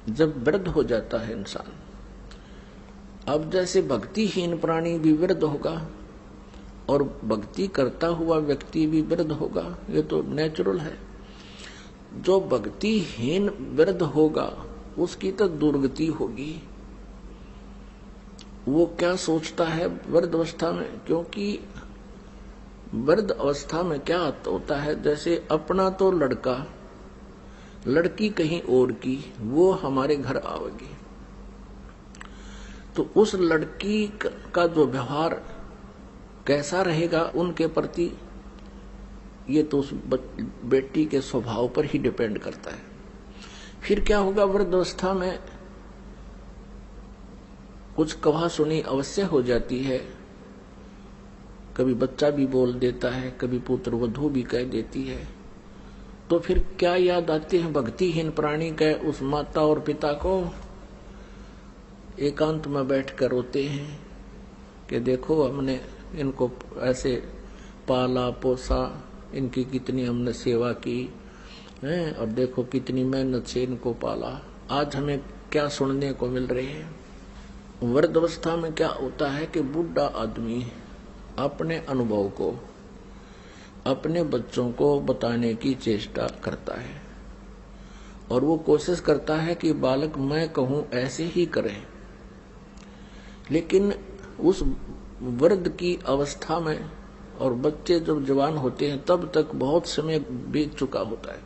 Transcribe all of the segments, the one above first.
जब वृद्ध हो जाता है इंसान, अब जैसे भक्तिहीन प्राणी भी वृद्ध होगा और भक्ति करता हुआ व्यक्ति भी वृद्ध होगा, ये तो नेचुरल है। जो भक्तिहीन वृद्ध होगा उसकी तो दुर्गति होगी। वो क्या सोचता है वृद्ध अवस्था में, क्योंकि वृद्ध अवस्था में क्या होता है, जैसे अपना तो लड़का लड़की कहीं और की वो हमारे घर आवेगी, तो उस लड़की का जो व्यवहार कैसा रहेगा उनके प्रति, ये तो उस बेटी के स्वभाव पर ही डिपेंड करता है। फिर क्या होगा, वृद्धावस्था में कुछ कहा सुनी अवश्य हो जाती है, कभी बच्चा भी बोल देता है, कभी पुत्र वधू भी कह देती है। तो फिर क्या याद आते हैं भक्तिहीन प्राणी के उस माता और पिता को, एकांत में बैठकर रोते हैं कि देखो हमने इनको ऐसे पाला पोसा, इनकी कितनी हमने सेवा की है, और देखो कितनी मेहनत से इनको पाला, आज हमें क्या सुनने को मिल रहे हैं। वृद्धावस्था में क्या होता है कि बूढ़ा आदमी अपने अनुभव को अपने बच्चों को बताने की चेष्टा करता है और वो कोशिश करता है कि बालक मैं कहूं ऐसे ही करें। लेकिन उस वृद्ध की अवस्था में और बच्चे जब जवान होते हैं तब तक बहुत समय बीत चुका होता है,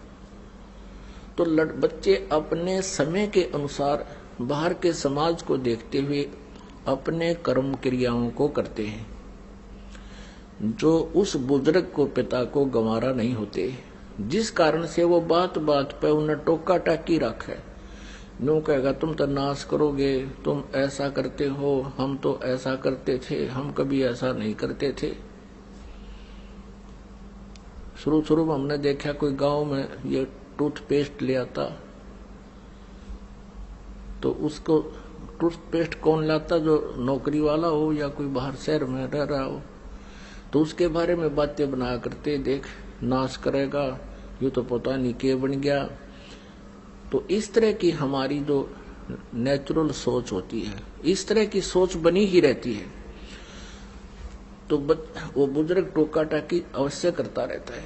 तो बच्चे अपने समय के अनुसार बाहर के समाज को देखते हुए अपने कर्म क्रियाओं को करते हैं, जो उस बुजुर्ग को पिता को गंवारा नहीं होते, जिस कारण से वो बात बात पे उन्हें टोका टाकी रखे। नो कहेगा तुम तो नाश करोगे, तुम ऐसा करते हो, हम तो ऐसा करते थे, हम कभी ऐसा नहीं करते थे। शुरू में हमने देखा कोई गांव में ये टूथपेस्ट ले आता, तो उसको टूथपेस्ट कौन लाता, जो नौकरी वाला हो या कोई बाहर शहर में रह रहा हो, तो उसके बारे में बातें बनाया करते, देख नाश करेगा, ये तो पता नहीं क्या बन गया। तो इस तरह की हमारी जो नेचुरल सोच होती है, इस तरह की सोच बनी ही रहती है। तो वो बुजुर्ग टोका टाकी अवश्य करता रहता है,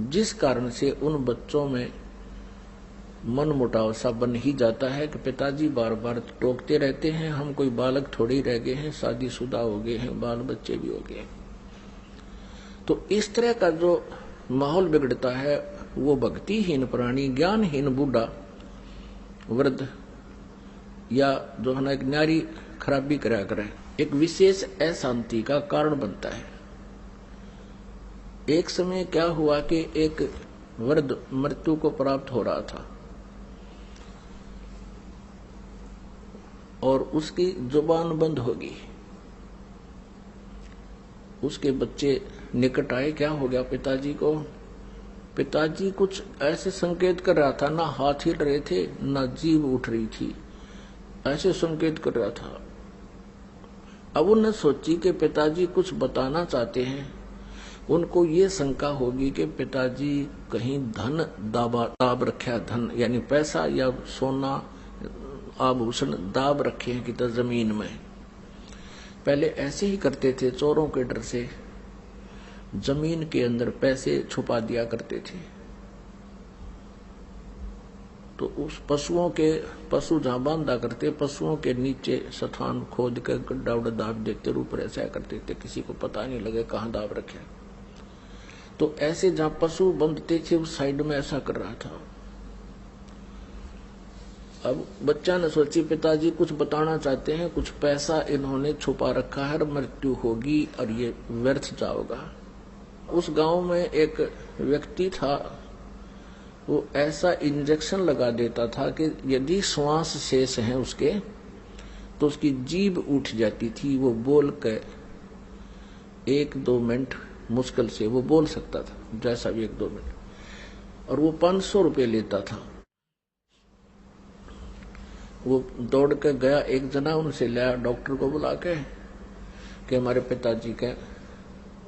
जिस कारण से उन बच्चों में मन मुटाव सा बन ही जाता है कि पिताजी बार बार टोकते रहते हैं, हम कोई बालक थोड़ी रह गए हैं, शादीशुदा हो गए हैं, बाल बच्चे भी हो गए। तो इस तरह का जो माहौल बिगड़ता है, वो भक्तिहीन प्राणी, ज्ञानहीन बूढ़ा वृद्ध या जो है ना एक नारी खराबी करा करे, एक विशेष अशांति का कारण बनता है। एक समय क्या हुआ कि एक वृद्ध मृत्यु को प्राप्त हो रहा था और उसकी जुबान बंद होगी। उसके बच्चे निकट आए, क्या हो गया पिताजी को। पिताजी कुछ ऐसे संकेत कर रहा था, ना हाथ हिल रहे थे ना जीभ उठ रही थी, ऐसे संकेत कर रहा था। अब उन्होंने सोची कि पिताजी कुछ बताना चाहते हैं। उनको ये शंका होगी कि पिताजी कहीं धन दाब रखा, धन यानी पैसा या सोना आभूषण दाब रखे हैं कि तो जमीन में। पहले ऐसे ही करते थे, चोरों के डर से जमीन के अंदर पैसे छुपा दिया करते थे। तो उस पशु जहां बांधा करते, पशुओं के नीचे स्थान खोद कर गड्ढा उड्ढा दाब देते, ऊपर ऐसा करते थे, किसी को पता नहीं लगे कहां दाब रखे। तो ऐसे जहां पशु बंधते थे उस साइड में ऐसा कर रहा था। अब बच्चा ने सोची पिताजी कुछ बताना चाहते हैं, कुछ पैसा इन्होंने छुपा रखा है, मृत्यु होगी और ये व्यर्थ जाओगा। उस गांव में एक व्यक्ति था, वो ऐसा इंजेक्शन लगा देता था कि यदि श्वास शेष है उसके तो उसकी जीभ उठ जाती थी। वो बोल के 1-2 मिनट मुश्किल से वो बोल सकता था, जैसा भी 1-2 मिनट, और वो 500 रुपये लेता था। वो दौड़ के गया, एक जना उनसे लाया, डॉक्टर को बुला के कि हमारे पिताजी के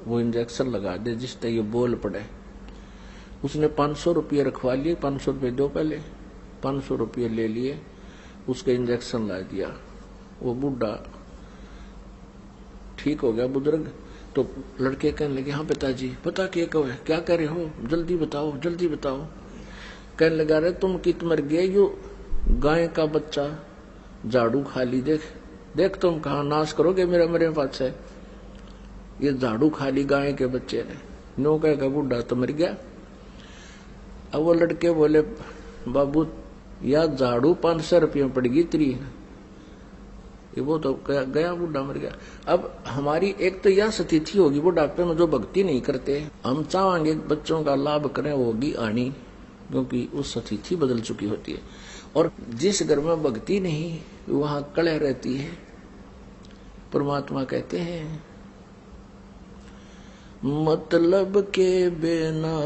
वो इंजेक्शन लगा दे जिससे ये बोल पड़े। उसने 500 रुपये रखवा लिए, 500 रुपये दो, पहले 500 रुपये ले लिए उसके इंजेक्शन ला दिया, वो बूढ़ा ठीक हो गया बुजुर्ग। तो लड़के कहने लगे, हाँ पिताजी पता क्या कर रहे हो, जल्दी बताओ जल्दी बताओ। कहने लगा, रे तुम कित मर गए, यो गाय का बच्चा झाड़ू खा ली, देख देख तुम कहा नाश करोगे मेरा मेरे पास है, ये झाड़ू खा ली गाय के बच्चे ने। नो कह बूढ़ा तो मर गया। अब वो लड़के बोले, बाबू या झाड़ू 500 रुपये पड़गी तेरी, ये वो तो गया बूढ़ा मर गया। अब हमारी एक तो यह स्थिति होगी बुढ़ापे में जो भक्ति नहीं करते, हम चाहेंगे बच्चों का लाभ करें, वो होगी आनी, क्योंकि उस स्थिति बदल चुकी होती है। और जिस घर में भक्ति नहीं वहां कलह रहती है। परमात्मा कहते हैं, मतलब के बिना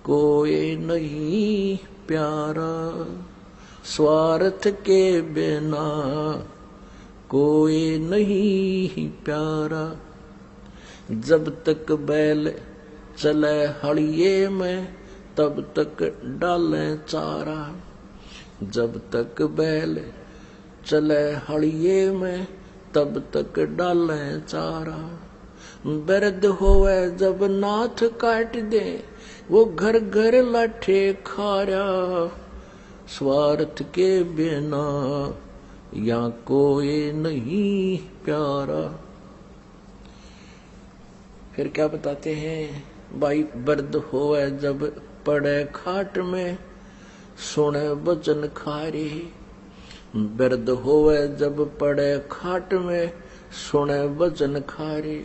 कोई नहीं प्यारा, स्वार्थ के बिना कोई नहीं प्यारा, जब तक बैल चले हड़िये में तब तक डाले चारा, जब तक बैल चले हड़िये में तब तक डाले चारा, बर्द होवे जब नाथ काट दे वो घर घर लाठे खारा, स्वार्थ के बिना या कोई नहीं प्यारा। फिर क्या बताते हैं, भाई बर्द होवे जब पड़े खाट में सुने वचन खारे, बर्द होवे जब पड़े खाट में सुने वचन खारे,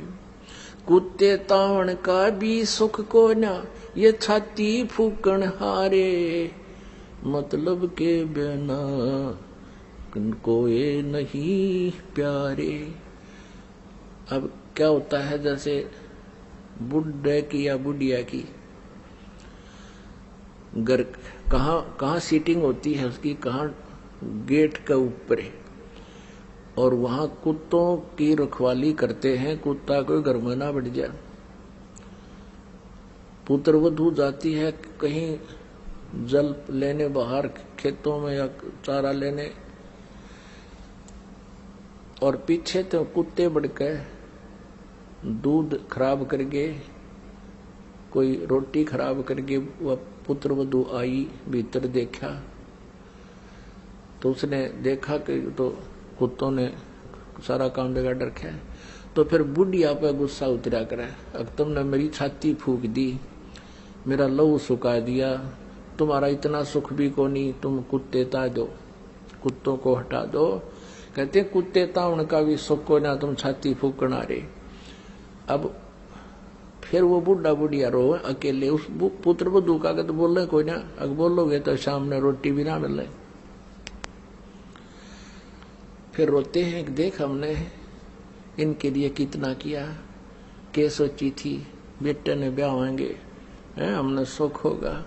कुत्ते तावण का भी सुख को ना ये छाती फूकण हारे, मतलब के बिना कोई नहीं प्यारे। अब क्या होता है, जैसे बुढ़े की या बुढ़िया की घर कहाँ सीटिंग होती है उसकी, कहाँ गेट के ऊपर है, और वहां कुत्तों की रखवाली करते हैं, कुत्ता कोई घर में ना बढ़ जाए। पुत्रवधू जाती है कहीं जल लेने बाहर खेतों में या चारा लेने, और पीछे तो कुत्ते बढ़ के दूध खराब करके, कोई रोटी खराब करके, वह पुत्रवधू आई भीतर देखा तो उसने देखा कि तो कुत्तों ने सारा काम बिगाड़ रखा है। तो फिर बुढ़िया पे गुस्सा उतरा करे, अब तुमने मेरी छाती फूक दी, मेरा लहू सुखा दिया, तुम्हारा इतना सुख भी को नहीं, तुम कुत्ते ता दो, कुत्तों को हटा दो। कहते कुत्ते ता उनका भी सुख को ना, तुम छाती फूकना रे। अब फिर वो बुढ़ा बुढ़िया रो अकेले, उस पुत्र वधू का तो बोल रहे कोई ना, अगर बोलोगे तो सामने रोटी भी ना मिले। फिर रोते हैं कि देख हमने इनके लिए कितना किया, के सोची थी बेटे ने ब्याह होंगे, हमने सुख होगा,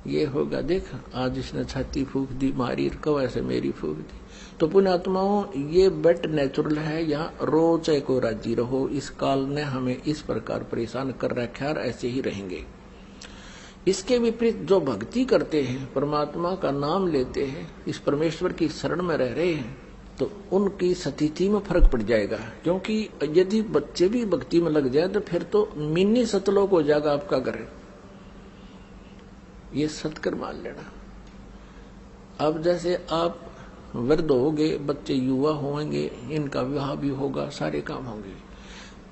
ये होगा, देख आज इसने छाती फूक दी मारी, कब ऐसे मेरी फूक दी। तो पुण्यात्माओं, ये बेट नेचुरल है, यहाँ रो चाहे को राजी रहो, इस काल ने हमें इस प्रकार परेशान कर रखा है और ऐसे ही रहेंगे। इसके विपरीत जो भक्ति करते हैं, परमात्मा का नाम लेते हैं, इस परमेश्वर की शरण में रह रहे हैं, तो उनकी स्थिति में फर्क पड़ जाएगा। क्योंकि यदि बच्चे भी भक्ति में लग जाए तो फिर तो मिनी सतलोक हो जाएगा आपका घर, ये सत्कर मान लेना। अब जैसे आप वृद्ध होंगे, बच्चे युवा होंगे, इनका विवाह भी होगा, सारे काम होंगे,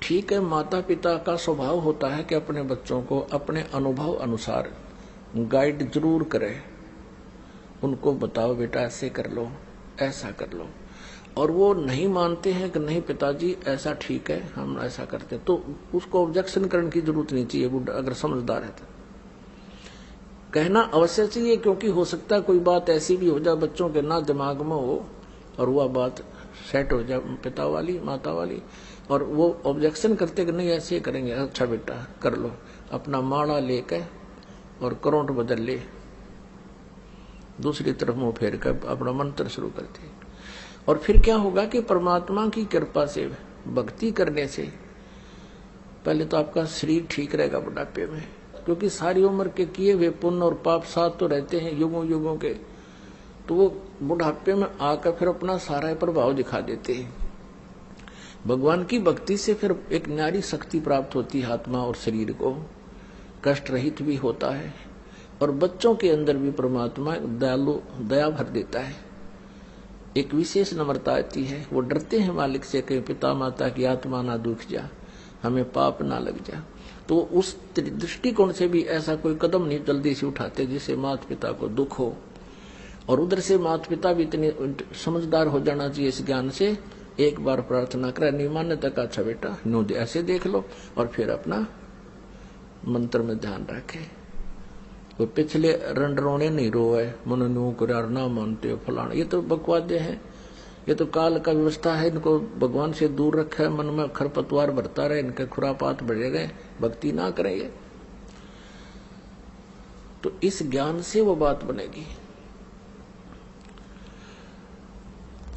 ठीक है। माता पिता का स्वभाव होता है कि अपने बच्चों को अपने अनुभव अनुसार गाइड जरूर करें, उनको बताओ बेटा ऐसे कर लो, ऐसा कर लो, और वो नहीं मानते हैं कि नहीं पिताजी ऐसा ठीक है, हम ऐसा करते, तो उसको ऑब्जेक्शन करने की जरूरत नहीं चाहिए। बुढ़ा अगर समझदार है तो कहना अवश्य चाहिए, क्योंकि हो सकता है कोई बात ऐसी भी हो जाए बच्चों के ना दिमाग में हो और वह बात सेट हो जाए पिता वाली माता वाली, और वो ऑब्जेक्शन करते कि नहीं ऐसे करेंगे, अच्छा बेटा कर लो, अपना माड़ा लेकर और करोट बदल ले, दूसरी तरफ मुंह फेर कर अपना मंत्र शुरू करते। और फिर क्या होगा कि परमात्मा की कृपा से भक्ति करने से पहले तो आपका शरीर ठीक रहेगा बुढ़ापे में, क्योंकि सारी उम्र के किए हुए पुण्य और पाप साथ तो रहते हैं युगों युगों के, तो वो बुढ़ापे में आकर फिर अपना सारा प्रभाव दिखा देते हैं। भगवान की भक्ति से फिर एक न्यारी शक्ति प्राप्त होती है, आत्मा और शरीर को कष्ट रहित भी होता है, और बच्चों के अंदर भी परमात्मा दयालु दया भर देता है। एक विशेष नम्रता आती है, वो डरते हैं मालिक से कि पिता माता की आत्मा ना दुख जा, हमें पाप ना लग जा। तो उस दृष्टिकोण से भी ऐसा कोई कदम नहीं जल्दी से उठाते जिससे माता पिता को दुख हो। और उधर से माता पिता भी इतने समझदार हो जाना चाहिए इस ज्ञान से, एक बार प्रार्थना करे, नहीं मानने तक अच्छा बेटा नो ऐसे देख लो, और फिर अपना मंत्र में ध्यान रखे। वो पिछले रंडरोने नहीं रोए, मन नो करार ना मानते फलाना, ये तो बकवादे हैं, ये तो काल का व्यवस्था है। इनको भगवान से दूर रखा है, मन में खरपतवार भरता रहे, इनके खुरापात बढ़े गए, भक्ति ना करेंगे तो इस ज्ञान से वो बात बनेगी।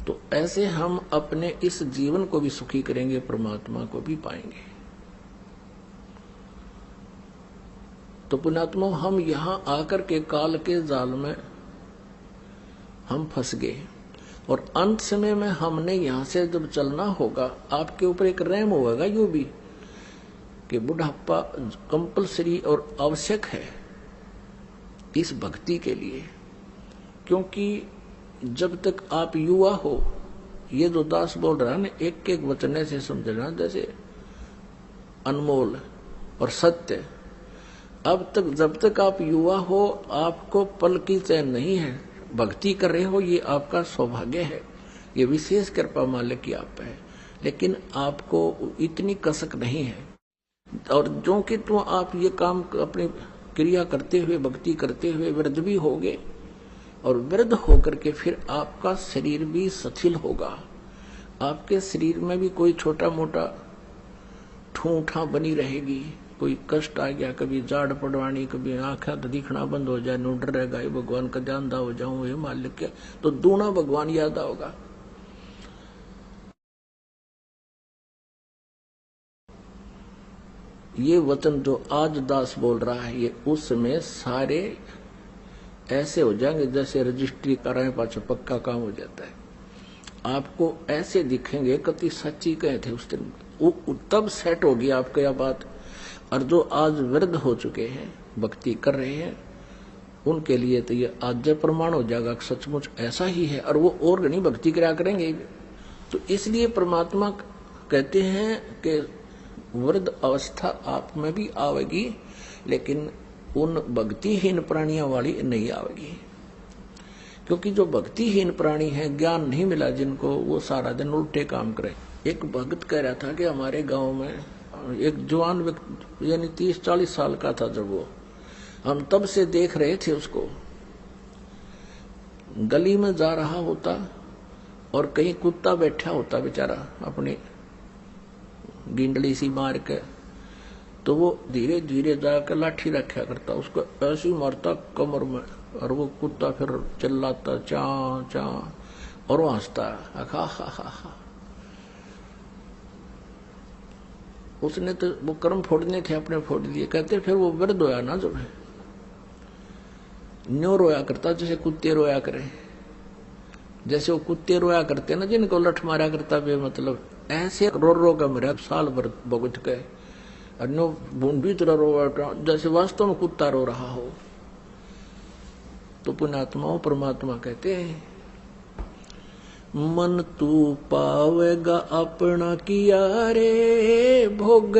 तो ऐसे हम अपने इस जीवन को भी सुखी करेंगे, परमात्मा को भी पाएंगे। तो पुण्यात्मा, हम यहां आकर के काल के जाल में हम फंस गए, और अंत समय में हमने यहां से जब चलना होगा, आपके ऊपर एक रहम होगा यूं भी कि बुढ़ापा कंपलसरी और आवश्यक है इस भक्ति के लिए। क्योंकि जब तक आप युवा हो, ये जो दास बोल रहा है ना, एक एक वचन से समझना जैसे अनमोल और सत्य। अब तक जब तक आप युवा हो, आपको पल की चैन नहीं है, भक्ति कर रहे हो, ये आपका सौभाग्य है, ये विशेष कृपा मालिक की आप है। लेकिन आपको इतनी कसक नहीं है, और जो कि तो आप ये काम अपनी क्रिया करते हुए, भक्ति करते हुए वृद्ध भी होगे, और वृद्ध होकर के फिर आपका शरीर भी शिथिल होगा। आपके शरीर में भी कोई छोटा मोटा ठूठा बनी रहेगी, कोई कष्ट आ गया, कभी जाड़ पड़वानी, कभी आंखें दिखना बंद हो जाए, नूडर रहेगा, ये भगवान का ध्यान दा हो जाऊं, ये मालिक के, तो दूना भगवान याद आओगा। ये वचन जो आज दास बोल रहा है, ये उस समय सारे ऐसे हो जाएंगे जैसे रजिस्ट्री कराए पाछे पक्का काम हो जाता है। आपको ऐसे दिखेंगे, कति सच्ची कहे थे उस दिन, तब सेट होगी आपको यह बात। और जो आज वृद्ध हो चुके हैं, भक्ति कर रहे हैं, उनके लिए तो ये आज प्रमाण हो जाएगा सचमुच ऐसा ही है, और वो और घनी भक्ति करा करेंगे। तो इसलिए परमात्मा कहते हैं कि वृद्ध अवस्था आप में भी आवेगी, लेकिन उन भक्तिहीन प्राणियों वाली नहीं आवेगी। क्योंकि जो भक्तिहीन प्राणी है, ज्ञान नहीं मिला जिनको, वो सारा दिन उल्टे काम करे। एक भक्त कह रहा था कि हमारे गांव में एक जवान व्यक्ति, यानी 30-40 साल का था जब वो, हम तब से देख रहे थे उसको, गली में जा रहा होता और कहीं कुत्ता बैठा होता बेचारा अपनी गिंडली सी मार के, तो वो धीरे धीरे जाकर लाठी रखा करता, उसको ऐसी मारता कमर में, और वो कुत्ता फिर चिल्लाता चा चा, और वो हंसता हा हा हा। उसने तो वो कर्म फोड़ने थे, अपने फोड़ दिए। कहते फिर वो वृद्ध होया ना, जब न्यो रोया करता जैसे कुत्ते रोया करे, जैसे वो कुत्ते रोया करते ना जिनको लठ मारा करता बे, मतलब ऐसे रो रो का मेरा साल भर भुगत गए, और नो बूंदी तरह रो जैसे वास्तव में कुत्ता रो रहा हो। तो पुण्यात्माओं, परमात्मा कहते हैं, मन तू पावेगा अपना किया रे भोग।